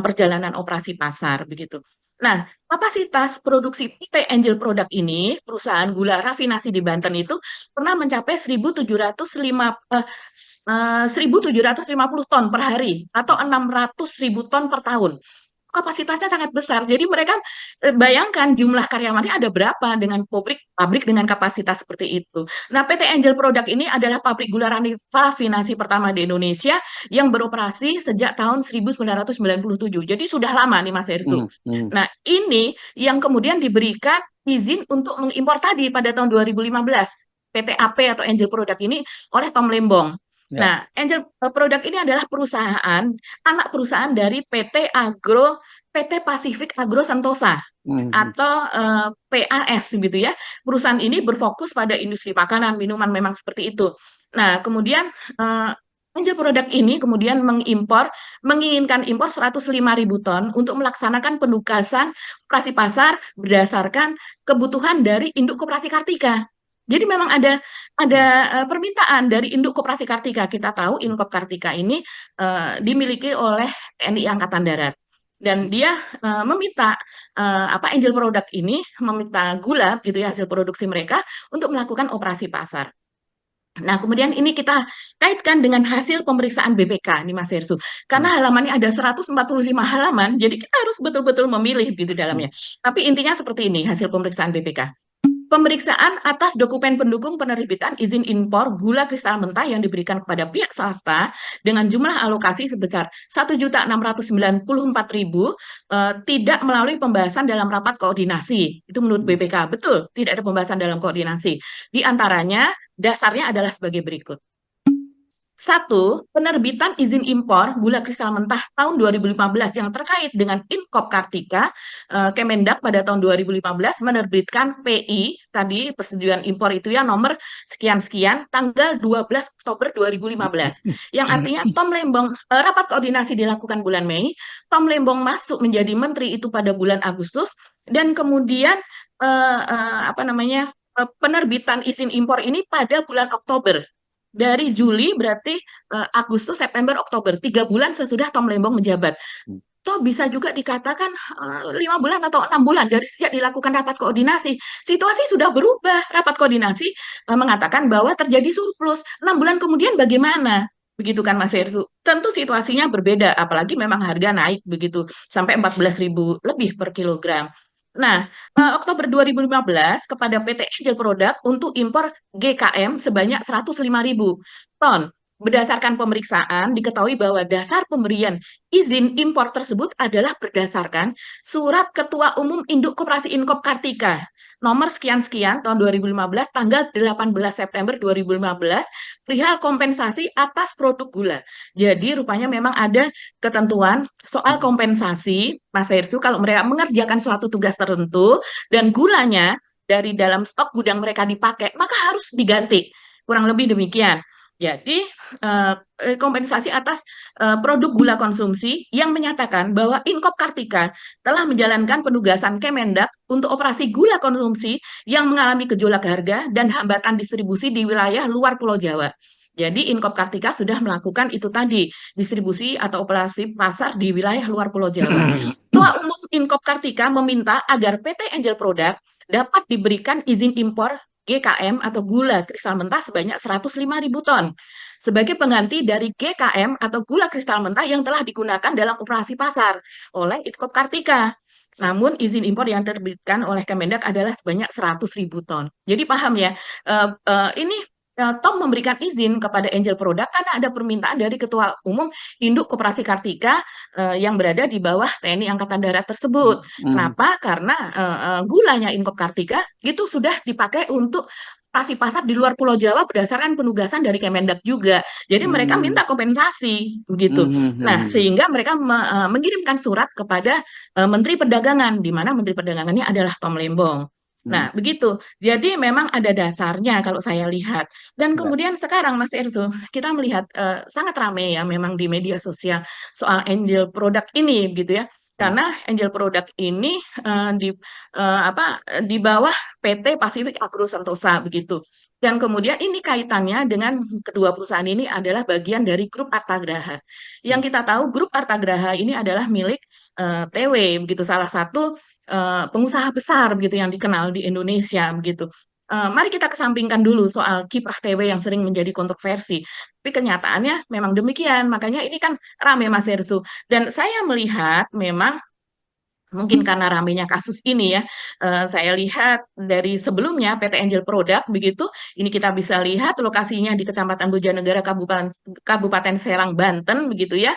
perjalanan operasi pasar begitu. Nah, kapasitas produksi PT Angel Product ini, perusahaan gula rafinasi di Banten itu pernah mencapai 1.750 ton per hari atau 600.000 ton per tahun. Kapasitasnya sangat besar. Jadi mereka bayangkan jumlah karyawannya ada berapa dengan pabrik dengan kapasitas seperti itu. Nah, PT Angel Product ini adalah pabrik gula rafinasi pertama di Indonesia yang beroperasi sejak tahun 1997. Jadi sudah lama nih Mas Hersu. Hmm, hmm, Nah, ini yang kemudian diberikan izin untuk mengimpor tadi pada tahun 2015. PT AP atau Angel Product ini oleh Tom Lembong. ya. Nah, Angel Product ini adalah perusahaan, anak perusahaan dari PT Pacific Agro Sentosa Hmm, hmm, atau PAS gitu ya. Perusahaan ini berfokus pada industri makanan, minuman memang seperti itu. Nah, kemudian Angel Product ini kemudian menginginkan impor 105.000 ton untuk melaksanakan penugasan operasi pasar berdasarkan kebutuhan dari induk koperasi Kartika. Jadi memang ada permintaan dari induk koperasi Kartika. Kita tahu Inkop Kartika ini dimiliki oleh TNI Angkatan Darat. Dan dia meminta Angel Product ini meminta gula gitu ya hasil produksi mereka untuk melakukan operasi pasar. Nah, kemudian ini kita kaitkan dengan hasil pemeriksaan BPK nih Mas Hersu. hmm, Karena halamannya ada 145 halaman, jadi kita harus betul-betul memilih di hmm, dalamnya. Tapi intinya seperti ini hasil pemeriksaan BPK. Pemeriksaan atas dokumen pendukung penerbitan izin impor gula kristal mentah yang diberikan kepada pihak swasta dengan jumlah alokasi sebesar 1.694.000 tidak melalui pembahasan dalam rapat koordinasi. Itu menurut hmm. BPK. Betul, tidak ada pembahasan dalam koordinasi. Di antaranya dasarnya adalah sebagai berikut. Satu, penerbitan izin impor gula kristal mentah tahun 2015 yang terkait dengan Inkop Kartika, Kemendak pada tahun 2015 menerbitkan PI, tadi persetujuan impor itu ya nomor sekian-sekian, tanggal 12 Oktober 2015. Yang artinya Tom Lembong, rapat koordinasi dilakukan bulan Mei, Tom Lembong masuk menjadi menteri itu pada bulan Agustus, dan kemudian penerbitan izin impor ini pada bulan Oktober. Dari Juli berarti Agustus, September, Oktober. 3 bulan sesudah Tom Lembong menjabat. Toh bisa juga dikatakan 5 bulan atau 6 bulan dari sejak dilakukan rapat koordinasi. Situasi sudah berubah. Rapat koordinasi mengatakan bahwa terjadi surplus. 6 bulan kemudian bagaimana? Begitu kan Mas Hersu? Tentu situasinya berbeda, apalagi memang harga naik begitu sampai 14.000 lebih per kilogram. Nah, Oktober 2015 kepada PT Angel Product untuk impor GKM sebanyak 105.000 ton. Berdasarkan pemeriksaan, diketahui bahwa dasar pemberian izin impor tersebut adalah berdasarkan surat Ketua Umum Induk Koperasi Inkop Kartika nomor sekian-sekian tahun 2015 tanggal 18 September 2015 perihal kompensasi atas produk gula. Jadi rupanya memang ada ketentuan soal kompensasi Mas Hersu kalau mereka mengerjakan suatu tugas tertentu dan gulanya dari dalam stok gudang mereka dipakai, maka harus diganti. Kurang lebih demikian. Jadi kompensasi atas produk gula konsumsi yang menyatakan bahwa Inkop Kartika telah menjalankan penugasan Kemendak untuk operasi gula konsumsi yang mengalami gejolak harga dan hambatan distribusi di wilayah luar Pulau Jawa. Jadi Inkop Kartika sudah melakukan itu tadi, distribusi atau operasi pasar di wilayah luar Pulau Jawa. Ketua Umum Inkop Kartika meminta agar PT Angel Product dapat diberikan izin impor GKM atau gula kristal mentah sebanyak 105.000 ton sebagai pengganti dari GKM atau gula kristal mentah yang telah digunakan dalam operasi pasar oleh Inkop Kartika. Namun izin impor yang diterbitkan oleh Kemendak adalah sebanyak 100.000 ton. Jadi paham ya, ini Tom memberikan izin kepada Angel Product karena ada permintaan dari Ketua Umum Induk Koperasi Kartika yang berada di bawah TNI Angkatan Darat tersebut. Hmm, Kenapa? Karena gulanya Inkop Kartika itu sudah dipakai untuk operasi pasar di luar Pulau Jawa berdasarkan penugasan dari Kemendak juga. Jadi mereka hmm, minta kompensasi begitu. hmm, Nah, hmm, sehingga mereka mengirimkan surat kepada Menteri Perdagangan di mana Menteri Perdagangannya adalah Tom Lembong. hmm. Nah, begitu. Jadi memang ada dasarnya kalau saya lihat. Dan Ya. kemudian sekarang Mas Erso, kita melihat sangat ramai ya memang di media sosial soal angel product ini gitu ya. karena Angel Product ini di bawah PT Pacific Agro Sentosa begitu. Dan kemudian ini kaitannya dengan kedua perusahaan ini adalah bagian dari grup Artagraha. Yang kita tahu grup Artagraha ini adalah milik TW begitu, salah satu pengusaha besar begitu yang dikenal di Indonesia begitu. Mari kita kesampingkan dulu soal kiprah TW yang sering menjadi kontroversi. Tapi kenyataannya memang demikian. Makanya ini kan rame Mas Hersu. Dan saya melihat memang mungkin karena ramenya kasus ini ya, saya lihat dari sebelumnya PT Angel Product begitu, ini kita bisa lihat lokasinya di Kecamatan Bojanegara, Kabupaten Serang, Banten begitu ya.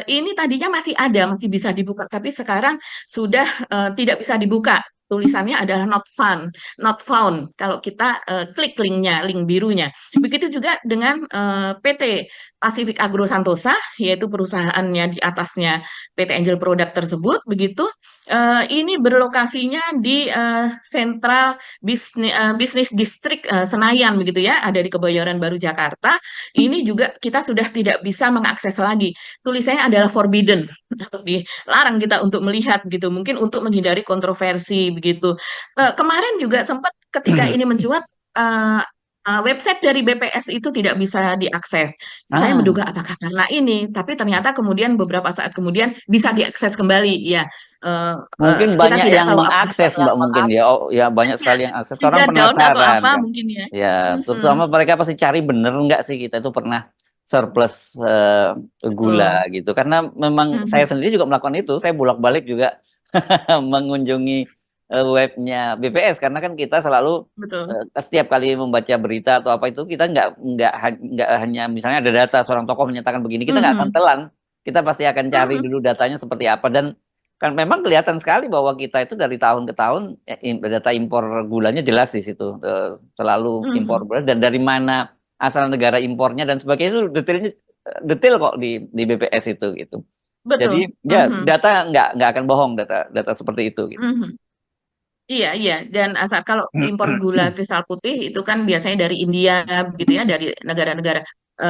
Ini tadinya masih ada, masih bisa dibuka, tapi sekarang sudah tidak bisa dibuka. Tulisannya adalah not found, not found. Kalau kita klik linknya, link birunya. Begitu juga dengan PT Pacific Agro Santosa, yaitu perusahaannya di atasnya PT Angel Product tersebut, begitu. Ini berlokasinya di Sentral Bisnis District Senayan, begitu ya, ada di Kebayoran Baru, Jakarta. Ini juga kita sudah tidak bisa mengakses lagi. Tulisannya adalah forbidden atau dilarang kita untuk melihat, gitu. Mungkin untuk menghindari kontroversi, begitu. Kemarin juga sempat ketika ini mencuat. eh, Website dari BPS itu tidak bisa diakses. Saya Ah, menduga apakah karena ini, tapi ternyata kemudian beberapa saat kemudian bisa diakses kembali. Ya, mungkin kita banyak tidak yang tahu apakah mengakses karena Mbak mungkin ya. log-out Oh ya banyak sekali yang akses. Orang sehingga down atau penasaran apa kan. mungkin ya. Ya, Mhm, terutama mereka pasti cari bener nggak sih kita itu pernah surplus gula betul. gitu. Karena memang saya Mhm, sendiri juga melakukan itu. Saya bolak-balik juga mengunjungi webnya BPS karena kan kita selalu betul. setiap kali membaca berita atau apa itu kita nggak hanya misalnya ada data seorang tokoh menyatakan begini kita nggak akan Mhm, telan, kita pasti akan cari mhm, dulu datanya seperti apa dan kan memang kelihatan sekali bahwa kita itu dari tahun ke tahun data impor gulanya jelas di situ, selalu impor mhm. gula dan dari mana asal negara impornya dan sebagainya itu detailnya detail kok di BPS itu gitu. Jadi Betul. ya Mhm, data nggak akan bohong data data seperti itu gitu. mhm. Iya, iya. Dan asal kalau impor gula kristal putih itu kan biasanya dari India, begitu ya, dari negara-negara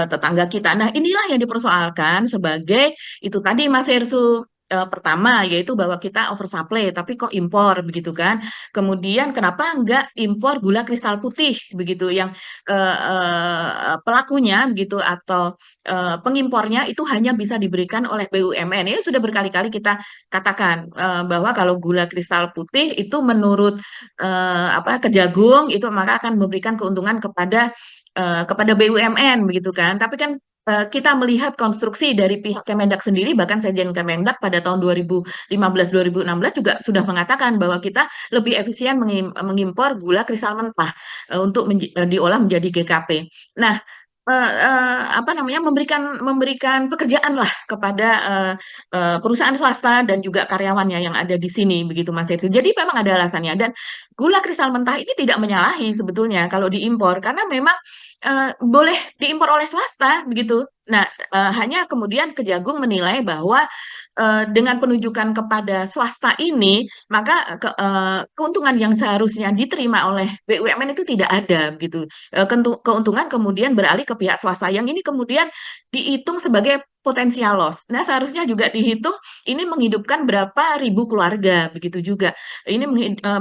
tetangga kita. Nah, inilah yang dipersoalkan sebagai itu tadi Mas Hersu. Pertama, yaitu bahwa kita oversupply, tapi kok impor, begitu kan? Kemudian kenapa enggak impor gula kristal putih, begitu, yang pelakunya, begitu, atau pengimpornya itu hanya bisa diberikan oleh BUMN. Ini sudah berkali-kali kita katakan bahwa kalau gula kristal putih itu menurut Kejagung itu maka akan memberikan keuntungan kepada BUMN begitu kan. Tapi kan kita melihat konstruksi dari pihak Kemendak sendiri, bahkan Sekjen Kemendak pada tahun 2015-2016 juga sudah mengatakan bahwa kita lebih efisien mengimpor gula kristal mentah untuk diolah menjadi GKP. Nah, apa namanya, memberikan pekerjaan lah kepada perusahaan swasta dan juga karyawannya yang ada di sini begitu Mas Hersu. Jadi memang ada alasannya dan gula kristal mentah ini tidak menyalahi sebetulnya kalau diimpor karena memang boleh diimpor oleh swasta begitu. Nah, hanya kemudian Kejagung menilai bahwa dengan penunjukan kepada swasta ini, maka keuntungan yang seharusnya diterima oleh BUMN itu tidak ada gitu. Keuntungan kemudian beralih ke pihak swasta yang ini kemudian dihitung sebagai potensial loss. Nah, seharusnya juga dihitung ini menghidupkan berapa ribu keluarga begitu juga. Ini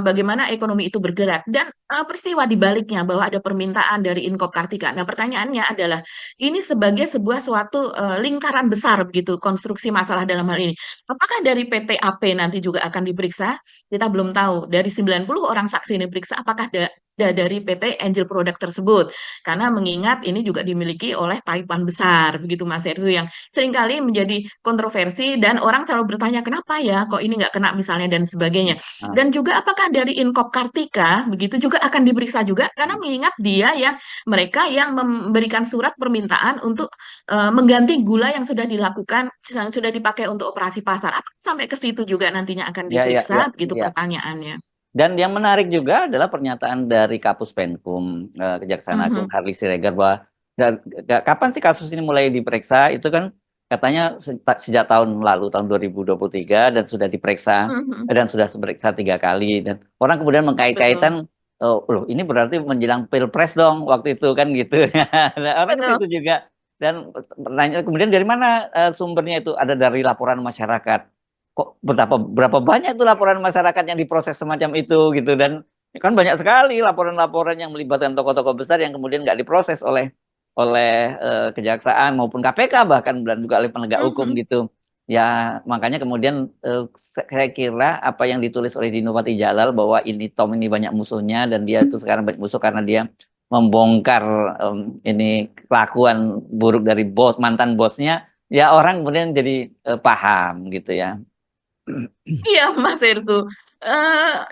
bagaimana ekonomi itu bergerak dan peristiwa di baliknya bahwa ada permintaan dari Inkop Kartika. Nah, pertanyaannya adalah ini sebagai sebuah suatu lingkaran besar begitu konstruksi masalah dalam hal ini. Apakah dari PT AP nanti juga akan diperiksa? Kita belum tahu. Dari 90 orang saksi ini diperiksa, apakah dari PT Angel Product tersebut? Karena mengingat ini juga dimiliki oleh Taipan besar, begitu Mas Hersu, yang seringkali menjadi kontroversi dan orang selalu bertanya kenapa ya kok ini nggak kena misalnya dan sebagainya. Nah, Dan juga apakah dari Inkop Kartika begitu juga akan diperiksa juga karena mengingat dia yang mereka yang memberikan surat permintaan untuk mengganti gula yang sudah dilakukan, yang sudah dipakai untuk operasi pasar. Apa sampai ke situ juga nantinya akan ya ya ya diperiksa? Begitu ya. pertanyaannya. Dan yang menarik juga adalah pernyataan dari Kapus Penkum Kejaksaan Agung Mhm, Harli Siregar bahwa kapan sih kasus ini mulai diperiksa itu kan katanya sejak tahun lalu tahun 2023 dan sudah diperiksa mhm, dan sudah diperiksa 3 kali dan orang kemudian mengkait-kaitan betul, oh, loh ini berarti menjelang Pilpres dong waktu itu kan gitu. Nah, orang ke betul. situ juga dan pertanyaan kemudian dari mana sumbernya itu ada dari laporan masyarakat. kok berapa banyak tuh laporan masyarakat yang diproses semacam itu gitu, dan kan banyak sekali laporan-laporan yang melibatkan tokoh-tokoh besar yang kemudian nggak diproses oleh oleh kejaksaan maupun KPK bahkan, dan juga oleh penegak hukum Mhm. gitu. Ya makanya kemudian saya kira apa yang ditulis oleh Dino Patijalal bahwa ini Tom ini banyak musuhnya dan dia itu sekarang banyak musuh karena dia membongkar ini kelakuan buruk dari bos, mantan bosnya, ya orang kemudian jadi paham gitu ya. Iya, Mas Hersu.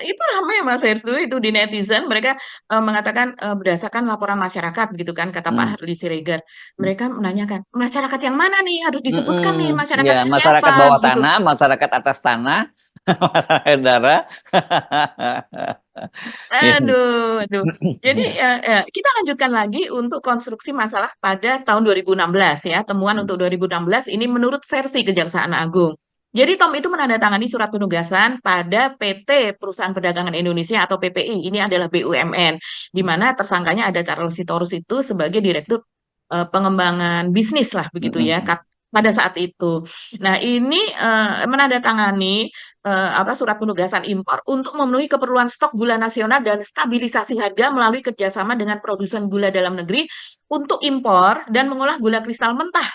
Itu ramai Mas Hersu itu di netizen mereka mengatakan berdasarkan laporan masyarakat gitu kan kata Pak Hmm. Harli Siregar. Mereka menanyakan masyarakat yang mana nih harus disebutkan nih Mm-mm. Ya, masyarakatnya siapa masyarakat bawah gitu. tanah, masyarakat atas tanah, masyarakat daerah. Ini. Aduh, aduh. Jadi kita lanjutkan lagi untuk konstruksi masalah pada tahun 2016 ya. Temuan untuk 2016 ini menurut versi Kejaksaan Agung. Jadi Tom itu menandatangani surat penugasan pada PT Perusahaan Perdagangan Indonesia atau PPI. Ini adalah BUMN, di mana tersangkanya ada Charles Sitorus itu sebagai direktur pengembangan bisnis lah begitu ya Mm-mm. pada saat itu. Nah ini menandatangani apa surat penugasan impor untuk memenuhi keperluan stok gula nasional dan stabilisasi harga melalui kerjasama dengan produsen gula dalam negeri untuk impor dan mengolah gula kristal mentah.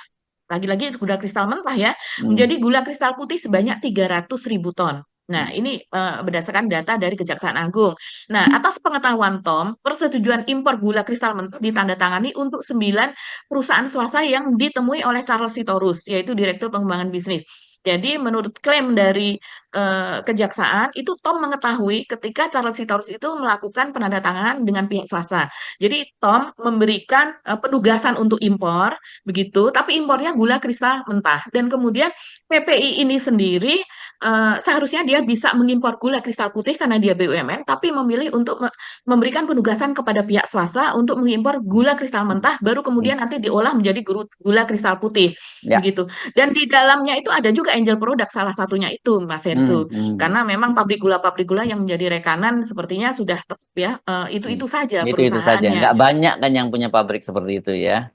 Lagi-lagi gula kristal mentah ya, Mm. menjadi gula kristal putih sebanyak 300.000 ton. Nah, ini berdasarkan data dari Kejaksaan Agung. Nah, atas pengetahuan Tom, persetujuan impor gula kristal mentah ditandatangani untuk 9 perusahaan swasta yang ditemui oleh Charles Sitorus, yaitu Direktur Pengembangan Bisnis. Jadi, menurut klaim dari Kejaksaan, itu Tom mengetahui ketika Charles Sitorus itu melakukan penandatanganan dengan pihak swasta. Jadi, Tom memberikan penugasan untuk impor, begitu, tapi impornya gula kristal mentah. Dan kemudian PPI ini sendiri seharusnya dia bisa mengimpor gula kristal putih karena dia BUMN, tapi memilih untuk memberikan penugasan kepada pihak swasta untuk mengimpor gula kristal mentah, baru kemudian nanti diolah menjadi gula kristal putih, Ya. begitu. Dan di dalamnya itu ada juga angel product, salah satunya itu, Mas Hersu. Mm. Karena memang pabrik gula yang menjadi rekanan sepertinya sudah tetap ya, Mm. itu-itu saja Itu saja, perusahaannya. nggak banyak kan yang punya pabrik seperti itu ya.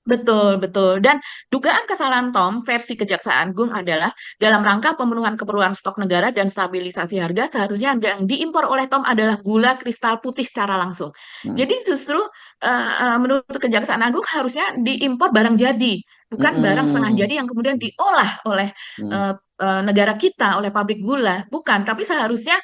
Betul, betul. Dan dugaan kesalahan Tom versi Kejaksaan Agung adalah dalam rangka pemenuhan keperluan stok negara dan stabilisasi harga seharusnya yang diimpor oleh Tom adalah gula kristal putih secara langsung. Mm. Jadi justru menurut Kejaksaan Agung harusnya diimpor barang jadi, bukan barang setengah Mm-mm. jadi yang kemudian diolah oleh Mm. negara kita, oleh pabrik gula. Bukan, tapi seharusnya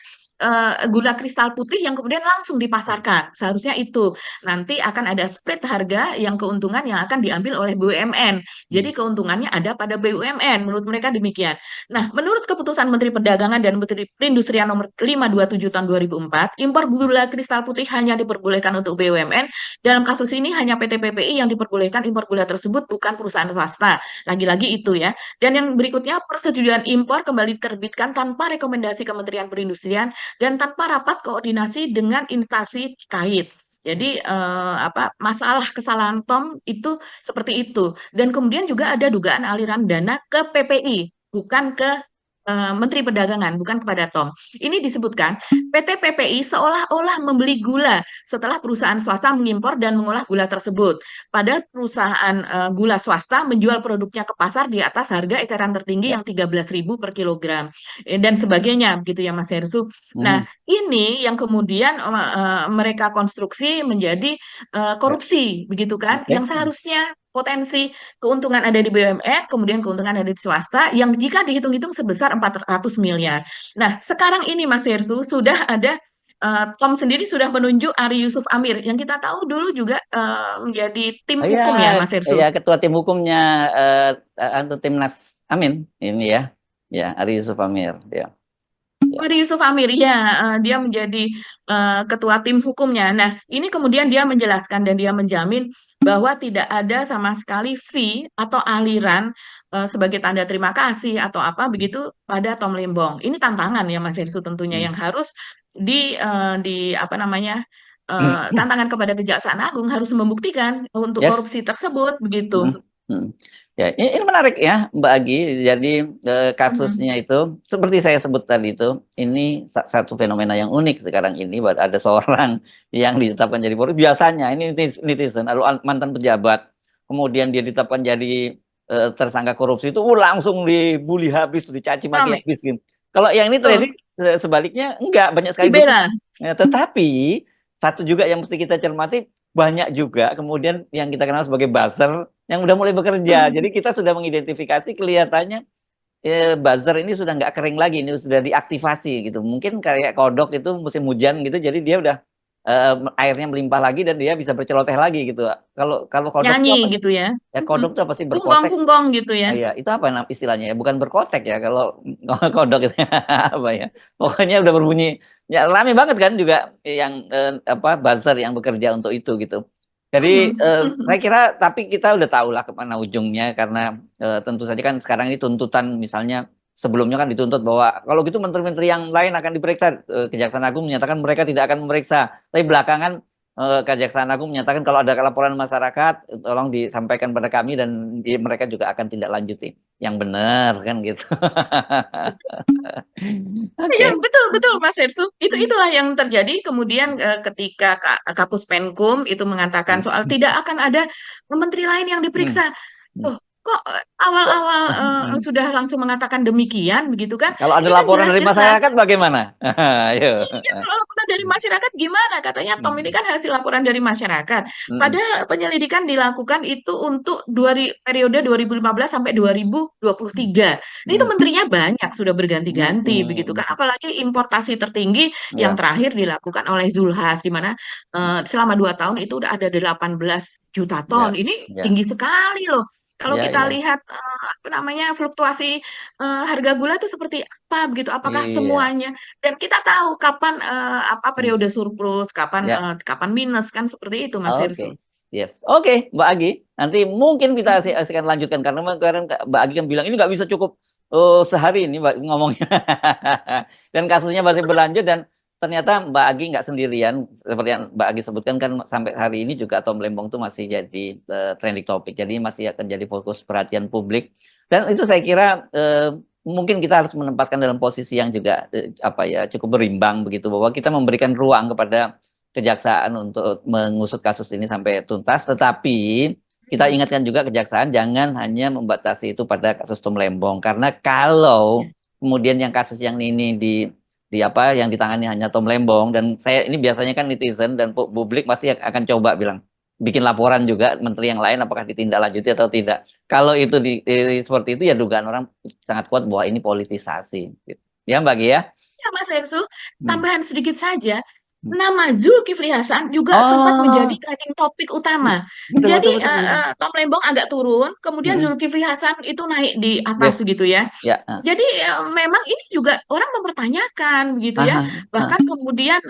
gula kristal putih yang kemudian langsung dipasarkan. Seharusnya itu nanti akan ada split harga yang keuntungan yang akan diambil oleh BUMN. Jadi keuntungannya ada pada BUMN, menurut mereka demikian. Nah, menurut keputusan Menteri Perdagangan dan Menteri Perindustrian nomor 527 tahun 2004, impor gula kristal putih hanya diperbolehkan untuk BUMN. Dalam kasus ini hanya PT PPI yang diperbolehkan impor gula tersebut, bukan perusahaan swasta. Lagi-lagi itu ya. Dan yang berikutnya, persetujuan impor kembali diterbitkan tanpa rekomendasi Kementerian Perindustrian dan tanpa rapat koordinasi dengan instansi terkait. Jadi apa masalah kesalahan Tom itu seperti itu. Dan kemudian juga ada dugaan aliran dana ke PPI, bukan ke Menteri Perdagangan, bukan kepada Tom. Ini disebutkan PT PPI seolah-olah membeli gula setelah perusahaan swasta mengimpor dan mengolah gula tersebut. Padahal perusahaan gula swasta menjual produknya ke pasar di atas harga eceran tertinggi Ya. yang 13.000 per kilogram dan sebagainya, begitu ya Mas Hersu. Nah, Mm. ini yang kemudian mereka konstruksi menjadi Ya. korupsi, begitu kan? Oke. Yang seharusnya potensi keuntungan ada di BUMN, kemudian keuntungan ada di swasta, yang jika dihitung-hitung sebesar 400 miliar. Nah, sekarang ini Mas Hersu sudah ada Tom sendiri sudah menunjuk Ari Yusuf Amir, yang kita tahu dulu juga menjadi tim Oh ya, hukum ya Mas ya Hersu. ketua tim hukumnya untuk Timnas Amin ini ya. Ya, Ari Yusuf Amir ya. Ya. Ari Yusuf Amir, ya, dia menjadi ketua tim hukumnya. Nah, ini kemudian dia menjelaskan dan dia menjamin bahwa tidak ada sama sekali fee atau aliran sebagai tanda terima kasih atau apa begitu pada Tom Lembong. Ini tantangan ya Mas Irsu tentunya Hmm. yang harus di apa namanya tantangan kepada Kejaksaan Agung harus membuktikan untuk Yes. korupsi tersebut begitu. Hmm. Hmm. Ya, ini menarik ya, Mbak Agi. Jadi Mhm. kasusnya itu seperti saya sebut tadi itu, ini satu fenomena yang unik sekarang ini. Bahwa ada seorang yang ditetapkan jadi polisi. Biasanya ini netizen, lalu mantan pejabat, kemudian dia ditetapkan jadi tersangka korupsi itu langsung dibully habis, dicaci maki Rame. habis gitu. Kalau yang ini Betul. trading sebaliknya enggak, banyak sekali dukung. Dibela. Tetapi satu juga yang mesti kita cermati, banyak juga kemudian yang kita kenal sebagai buzzer yang udah mulai bekerja. Hmm. Jadi kita sudah mengidentifikasi, kelihatannya buzzer ini sudah nggak kering lagi, ini sudah diaktifasi gitu. Mungkin kayak kodok itu musim hujan gitu, jadi dia udah airnya melimpah lagi dan dia bisa berceloteh lagi gitu. Kalau kalau kodok itu Nyanyi apa? gitu ya. Ya Hmm. kodok itu apa sih, Kungkong berkotek? kungkong gitu ya. Ah, ya, itu apa istilahnya ya? Bukan berkotek ya kalau kodok itu apa ya? Pokoknya udah berbunyi. Ya rame banget kan juga yang apa, buzzer yang bekerja untuk itu gitu. Jadi Hmm. Hmm. saya kira, tapi kita udah tahu lah kemana ujungnya, karena tentu saja kan sekarang ini tuntutan, misalnya sebelumnya kan dituntut bahwa kalau gitu menteri-menteri yang lain akan diperiksa. Kejaksaan Agung menyatakan mereka tidak akan memeriksa. Tapi belakangan Kejaksaan Agung menyatakan kalau ada laporan masyarakat, tolong disampaikan pada kami dan mereka juga akan tindak lanjuti. Yang benar kan gitu. Ya, Oke. betul betul Mas Hersu. Itulah yang terjadi kemudian ketika Kapus Penkum itu mengatakan soal tidak akan ada menteri lain yang Hmm. diperiksa. Hmm. Loh, kok Kok awal-awal sudah langsung mengatakan demikian begitu kan? kalau ada Ini kan laporan dari jelas-jelas. masyarakat bagaimana? Ayo. Iya, kalau laporan dari masyarakat gimana? Katanya Tom ini Hmm. kan hasil laporan dari masyarakat. Hmm. Padahal penyelidikan dilakukan itu untuk periode 2015 sampai 2023. Ini itu Hmm. menterinya banyak, sudah Hmm. berganti-ganti begitu kan. Hmm. Apalagi importasi tertinggi yang Ya, terakhir dilakukan oleh Zulhas, di mana selama 2 tahun itu udah ada 18 juta ton. ya, Ini ya, tinggi sekali loh. Kalau ya, kita ya. lihat apa namanya fluktuasi harga gula itu seperti apa begitu? Apakah Iya. semuanya dan kita tahu kapan apa Hmm. periode surplus, kapan Ya. kapan minus kan seperti itu Mas Oke. Irsu. Yes. Oke, Mbak Agi. Nanti mungkin kita akan lanjutkan, karena kemarin Mbak Agi kan bilang ini nggak bisa cukup sehari ini Mbak ngomongnya. Dan kasusnya masih berlanjut, dan ternyata Mbak Agi nggak sendirian. Seperti yang Mbak Agi sebutkan kan, sampai hari ini juga Tom Lembong itu masih jadi trending topic. Jadi masih akan jadi fokus perhatian publik. Dan itu saya kira mungkin kita harus menempatkan dalam posisi yang juga apa ya, cukup berimbang begitu, bahwa kita memberikan ruang kepada kejaksaan untuk mengusut kasus ini sampai tuntas, tetapi kita Hmm. ingatkan juga kejaksaan jangan hanya membatasi itu pada kasus Tom Lembong, karena kalau Ya. kemudian yang kasus yang ini di apa, yang ditangani hanya Tom Lembong, dan saya ini biasanya kan netizen dan publik pasti akan coba bilang, bikin laporan juga menteri yang lain apakah ditindaklanjuti atau tidak. Kalau itu seperti itu, ya dugaan orang sangat kuat bahwa ini politisasi gitu. Ya Mbak Gia. Ya, Mas Hersu, Hmm. tambahan sedikit saja. Nama Zulkifli Hasan juga sempat menjadi Oh, trending topik utama. betul Jadi betul betul. Iya. Tom Lembong agak turun, kemudian Mm-mm. Zulkifli Hasan itu naik di atas Yes. gitu ya. Ya. Jadi memang ini juga orang mempertanyakan gitu ya. Aha. Ah. Bahkan kemudian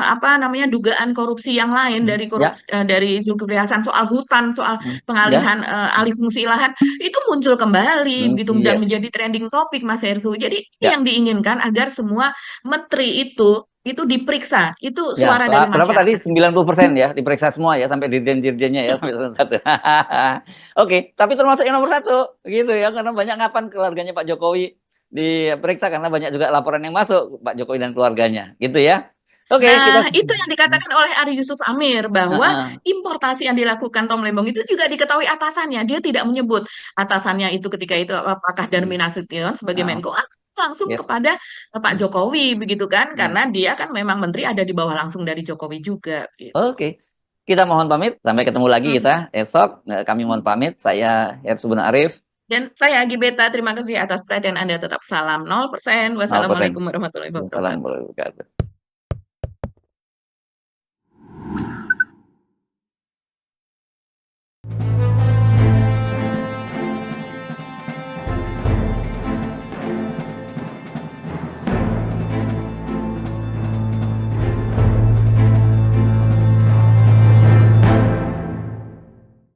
apa namanya dugaan korupsi yang lain Hmm. dari Ya. korupsi dari Zulkifli Hasan soal hutan, soal Hmm. Ya. pengalihan alih fungsi lahan itu muncul kembali Hmm. begitu dan Yes. menjadi trending topik Mas Hersu. Jadi ini Ya. yang diinginkan agar semua menteri itu diperiksa. Itu Ya. suara dari Berapa tadi? masyarakat. 90% ya diperiksa semua ya, sampai dirjen-dirjennya ya, sampai nomor satu. Oke, tapi termasuk yang nomor satu gitu ya, karena banyak ngapan keluarganya Pak Jokowi diperiksa, karena banyak juga laporan yang masuk Pak Jokowi dan keluarganya gitu ya. Oke, kita. Nah, itu yang dikatakan oleh Ari Yusuf Amir bahwa Heeh. importasi yang dilakukan Tom Lembong itu juga diketahui atasannya. Dia tidak menyebut atasannya itu ketika itu apakah Hmm. Darmin Nasution sebagai Heeh. Menko atau langsung Yes. kepada Pak Hmm. Jokowi begitu kan? Hmm. Karena dia kan memang menteri ada di bawah langsung dari Jokowi juga gitu. Oke. Kita mohon pamit, sampai ketemu lagi kita Mhm. esok. Kami mohon pamit. Saya Hersubun Arif, Dan saya Agi Beta, terima kasih atas perhatian Anda. Tetap salam 0%. 0%. Wassalamualaikum warahmatullahi wabarakatuh. Assalamualaikum warahmatullahi wabarakatuh.